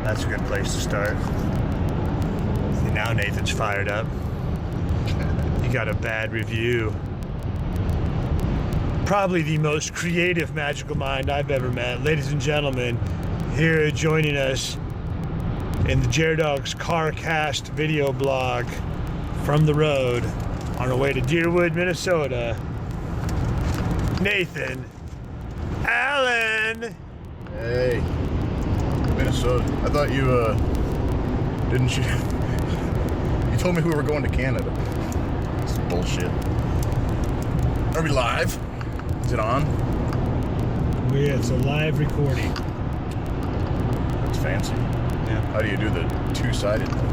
That's a good place to start. See, now Nathan's fired up. You got a bad review. Probably the most creative magical mind I've ever met. Ladies and gentlemen, here joining us in the jer-dog's CarCast video blog from the road on our way to Deerwood, Minnesota, Nathan Allen. Hey, Minnesota. I thought you, didn't you? You told me we were going to Canada. It's bullshit. Are we live? Is it on? Yeah, it's a live recording. That's fancy. Yeah. How do you do the two-sided thing?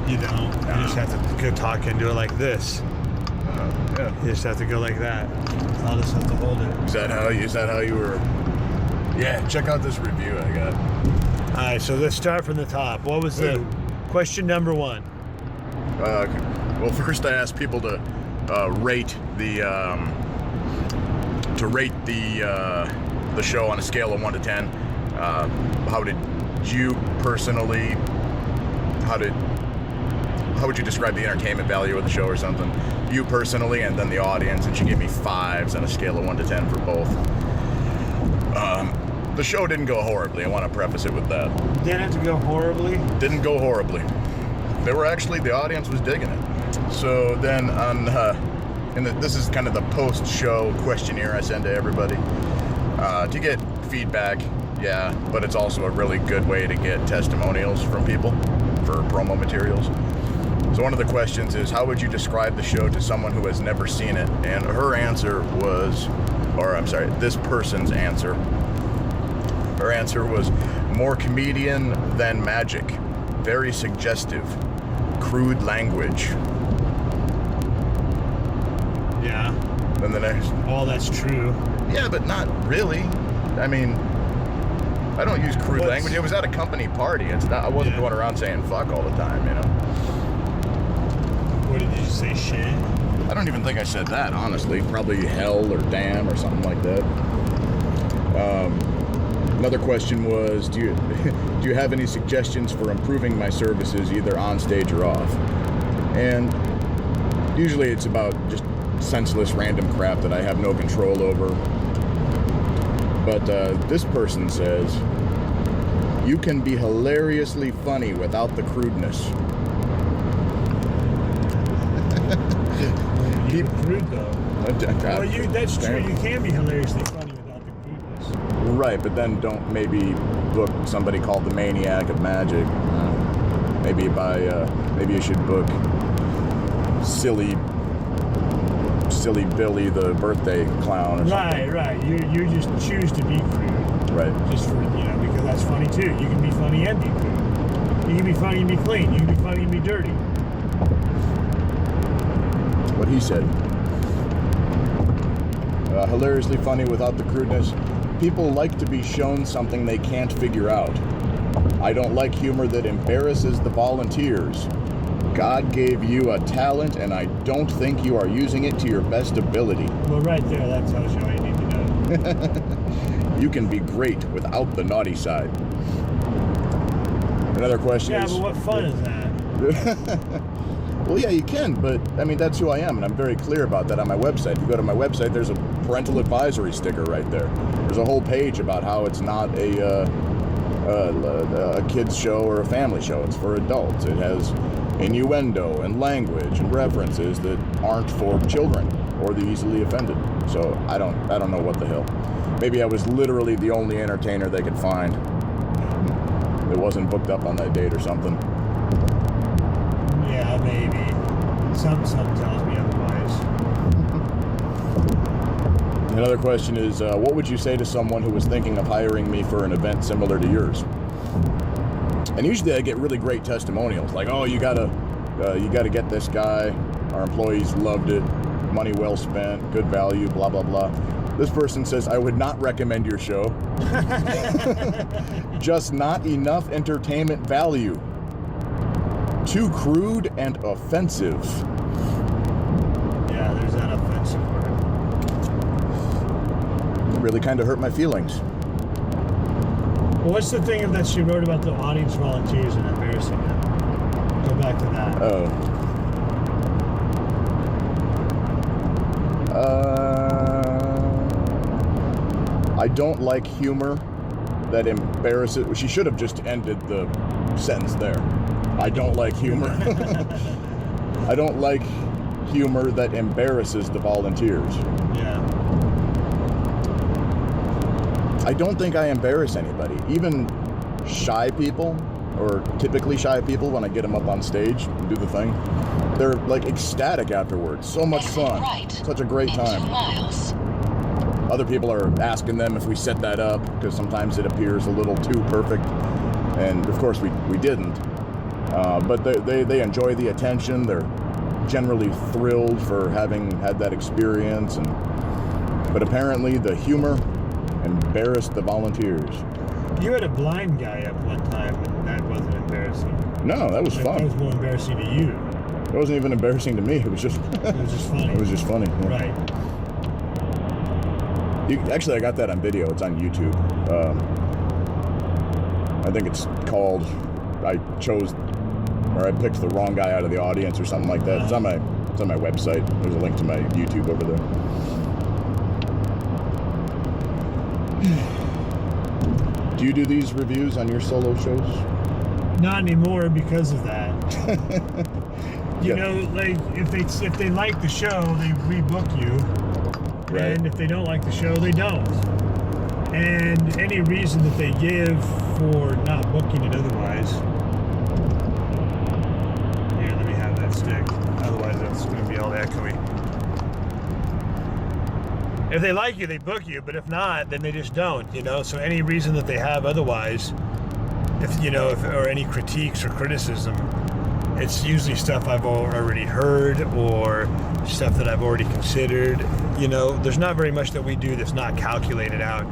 You don't. You just have to go talk and do it like this. Yeah. You just have to go like that. I'll just have to hold it. Is that how you were? Yeah, check out this review I got. All right, so let's start from the top. What was the question number one? Well, first I asked people to rate the show on a scale of 1 to 10. How did you personally? How would you describe the entertainment value of the show or something? You personally, and then the audience, and she gave me 5s on a scale of 1 to 10 for both. The show didn't go horribly. I want to preface it with that. Didn't have to go horribly? Didn't go horribly. The audience was digging it. So then this is kind of the post-show questionnaire I send to everybody to get feedback. Yeah, but it's also a really good way to get testimonials from people for promo materials. So one of the questions is, how would you describe the show to someone who has never seen it? And her answer was, this person's answer. Her answer was, more comedian than magic. Very suggestive. Crude language. Yeah. Then the next. All that's true. Yeah, but not really. I mean, I don't use crude language. It was at a company party. I wasn't going around saying fuck all the time, you know. What did you say, shit? I don't even think I said that, honestly. Probably hell or damn or something like that. Another question was, do you have any suggestions for improving my services either on stage or off? And usually it's about just senseless random crap that I have no control over. But this person says, you can be hilariously funny without the crudeness. You're crude, though. Well, that's true. You can be hilariously funny without the crudeness. Right, but then don't maybe book somebody called the Maniac of Magic. Maybe you should book Silly Billy the birthday clown or something. Right. You just choose to be crude. Right. Just for, because that's funny too. You can be funny and be crude. You can be funny and be clean. You can be funny and be dirty. What he said. Hilariously funny without the crudeness. People like to be shown something they can't figure out. I don't like humor that embarrasses the volunteers. God gave you a talent, and I don't think you are using it to your best ability. Well, right there, that tells you all you need to know. You can be great without the naughty side. Another question is... Yeah, but what fun is that? Well, yeah, you can, but, I mean, that's who I am, and I'm very clear about that on my website. If you go to my website, there's a parental advisory sticker right there. There's a whole page about how it's not a kid's show or a family show. It's for adults. It has innuendo and language and references that aren't for children or the easily offended. So I don't know what the hell. Maybe I was literally the only entertainer they could find. It wasn't booked up on that date or something. Yeah, maybe. Something tells me otherwise. Another question is, what would you say to someone who was thinking of hiring me for an event similar to yours? And usually I get really great testimonials, like, oh, you gotta get this guy. Our employees loved it. Money well spent. Good value. Blah blah blah. This person says, I would not recommend your show. Just not enough entertainment value. Too crude and offensive. Yeah, there's that offensive word. It really kind of hurt my feelings. Well, what's the thing that she wrote about the audience volunteers and embarrassing them? Go back to that. Oh. I don't like humor that embarrasses. She should have just ended the sentence there. I don't like humor. I don't like humor that embarrasses the volunteers. Yeah. I don't think I embarrass anybody. Even shy people, or typically shy people, when I get them up on stage and do the thing, they're like ecstatic afterwards. So much fun. Such a great time. 2 miles. Other people are asking them if we set that up, because sometimes it appears a little too perfect. And of course we didn't. But they enjoy the attention. They're generally thrilled for having had that experience. But apparently the humor embarrassed the volunteers. You had a blind guy up one time, and that wasn't embarrassing. No, that was fun. That was more embarrassing to you. It wasn't even embarrassing to me. It was just. It was just funny. It was just funny. Yeah. Right. Actually, I got that on video. It's on YouTube. I think it's called. I picked the wrong guy out of the audience or something like that. It's on my website. There's a link to my YouTube over there. Do you do these reviews on your solo shows? Not anymore because of that. You know, like if they like the show, they rebook you. Right. And if they don't like the show, they don't. And any reason that they give for not booking it otherwise. Here, let me have that stick. Otherwise, that's going to be all echoey. If they like you, they book you. But if not, then they just don't, you know? So any reason that they have otherwise, or any critiques or criticism, it's usually stuff I've already heard or stuff that I've already considered. You know, there's not very much that we do that's not calculated out.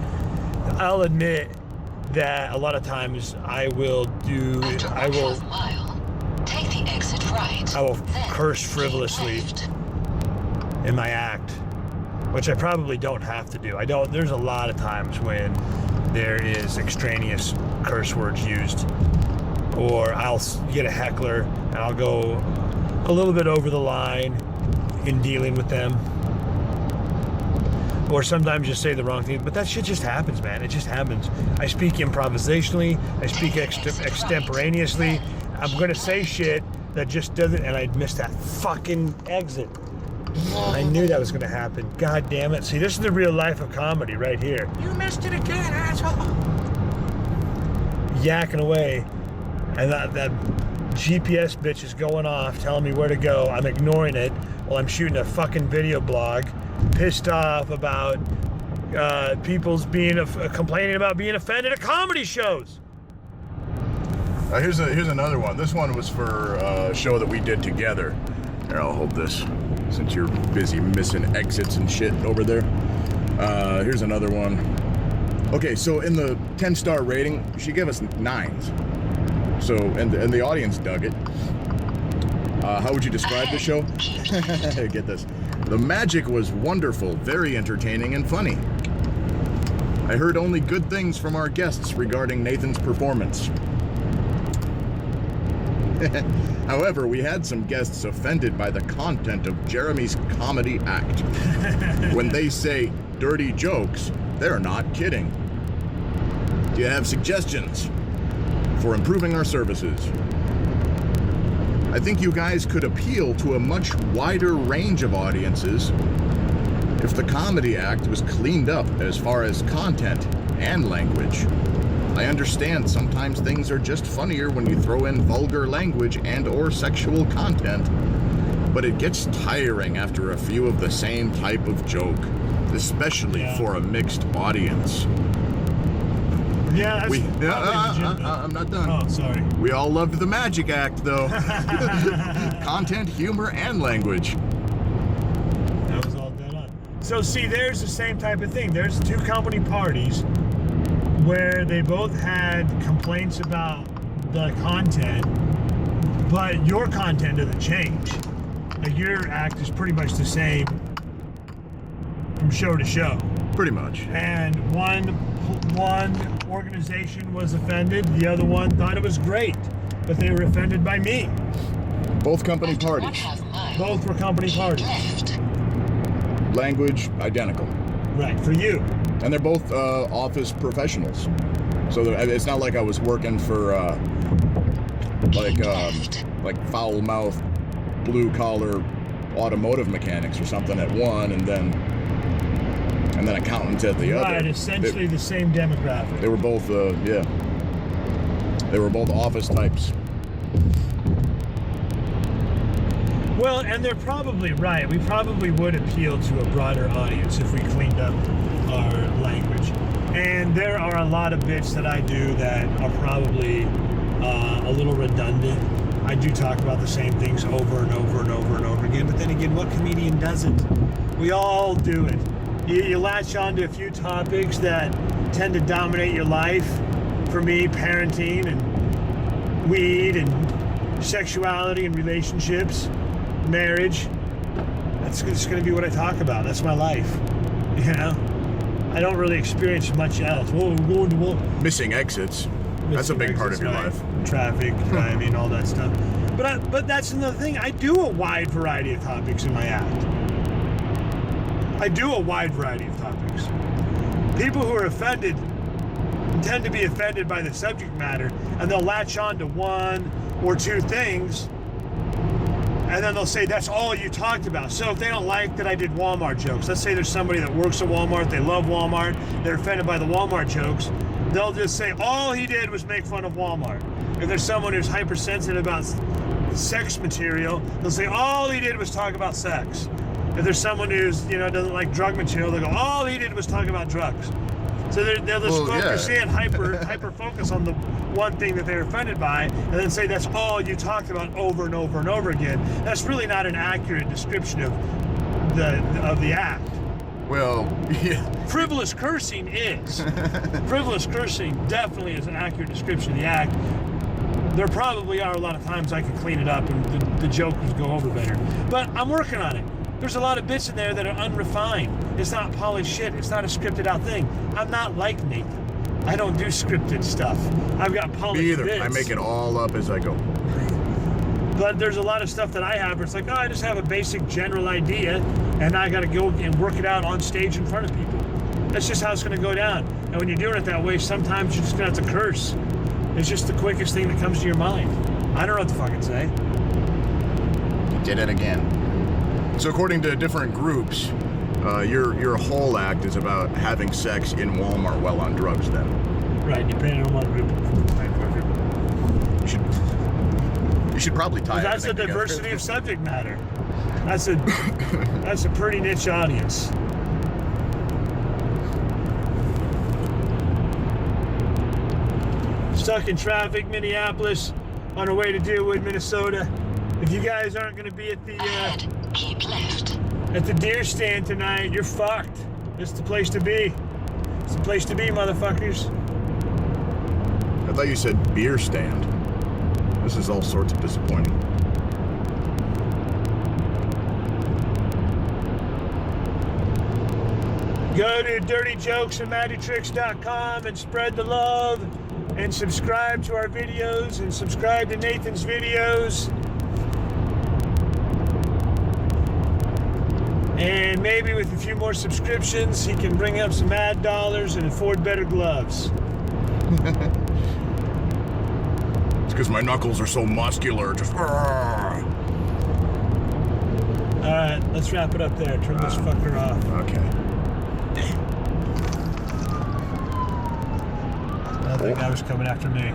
I'll admit that a lot of times I will Take the exit right. I will curse frivolously in my act, which I probably don't have to do. There's a lot of times when there is extraneous curse words used, or I'll get a heckler and I'll go a little bit over the line in dealing with them, or sometimes just say the wrong thing. But that shit just happens, man. It just happens. I speak improvisationally. I speak extemporaneously. I'm gonna say shit that just doesn't, and I missed that fucking exit. I knew that was gonna happen. God damn it. See, this is the real life of comedy right here. You missed it again, asshole. Yakking away, and that GPS bitch is going off, telling me where to go. I'm ignoring it while I'm shooting a fucking video blog, pissed off about people's complaining about being offended at comedy shows. Here's another one. This one was for a show that we did together. Here, I'll hold this since you're busy missing exits and shit over there. Here's another one. Okay, so in the 10-star rating, she gave us 9s. So, and the audience dug it. How would you describe the show? Get this. The magic was wonderful, very entertaining and funny. I heard only good things from our guests regarding Nathan's performance. However, we had some guests offended by the content of Jeremy's comedy act. When they say dirty jokes, they're not kidding. Do you have suggestions for improving our services? I think you guys could appeal to a much wider range of audiences if the comedy act was cleaned up as far as content and language. I understand sometimes things are just funnier when you throw in vulgar language and or sexual content, but it gets tiring after a few of the same type of joke, especially for a mixed audience. Yeah, that's I'm not done. Oh, sorry. We all loved the magic act, though. Content, humor, and language. That was all dead on. So see, there's the same type of thing. There's two company parties where they both had complaints about the content, but your content doesn't change. Like, your act is pretty much the same from show to show. Pretty much. And one one organization was offended, the other one thought it was great, but they were offended by me. Both company parties. Both were company parties. Language identical. Right, for you. And they're both office professionals. So it's not like I was working for like foul-mouthed, blue-collar automotive mechanics or something at one, and then accountants at the other. Right, essentially the same demographic. They were both, yeah. They were both office types. Well, and they're probably right. We probably would appeal to a broader audience if we cleaned up our language. And there are a lot of bits that I do that are probably a little redundant. I do talk about the same things over and over and over and over again. But then again, what comedian doesn't? We all do it. You latch onto a few topics that tend to dominate your life. For me, parenting and weed and sexuality and relationships, marriage. That's just going to be what I talk about. That's my life. You know? I don't really experience much else. Whoa, we're going to war. Missing exits. That's a big part of your life. Traffic, driving, all that stuff. But that's another thing. I do a wide variety of topics in my act. I do a wide variety of topics. People who are offended tend to be offended by the subject matter, and they'll latch on to one or two things, and then they'll say, that's all you talked about. So if they don't like that I did Walmart jokes, let's say there's somebody that works at Walmart, they love Walmart, they're offended by the Walmart jokes, they'll just say, all he did was make fun of Walmart. If there's someone who's hypersensitive about sex material, they'll say, all he did was talk about sex. If there's someone who's, doesn't like drug material, they'll go, all he did was talk about drugs. So they'll just focus in, hyper focus on the one thing that they're offended by, and then say that's all you talked about over and over and over again. That's really not an accurate description of the act. Well, yeah. Frivolous cursing is. Frivolous cursing definitely is an accurate description of the act. There probably are a lot of times I could clean it up and the joke would go over better. But I'm working on it. There's a lot of bits in there that are unrefined. It's not polished shit. It's not a scripted out thing. I'm not like Nathan. I don't do scripted stuff. I've got polished Me either. bits. I make it all up as I go. But there's a lot of stuff that I have where it's like, I just have a basic general idea and I got to go and work it out on stage in front of people. That's just how it's going to go down. And when you're doing it that way, sometimes you're just going to have to curse. It's just the quickest thing that comes to your mind. I don't know what to fucking say. You did it again. So according to different groups, your whole act is about having sex in Walmart while on drugs then. Right, depending on what group. You should probably tie it. That's a diversity of subject matter. That's a pretty niche audience. Stuck in traffic, Minneapolis, on our way to Deerwood, Minnesota. If you guys aren't going to be at keep left. At the deer stand tonight, you're fucked. It's the place to be. It's the place to be, motherfuckers. I thought you said beer stand. This is all sorts of disappointing. Go to dirtyjokesandmagitricks.com and spread the love and subscribe to our videos and subscribe to Nathan's videos. And maybe with a few more subscriptions, he can bring up some ad dollars and afford better gloves. It's because my knuckles are so muscular. Just. All right, let's wrap it up there. Turn this fucker off. Okay. I think that was coming after me.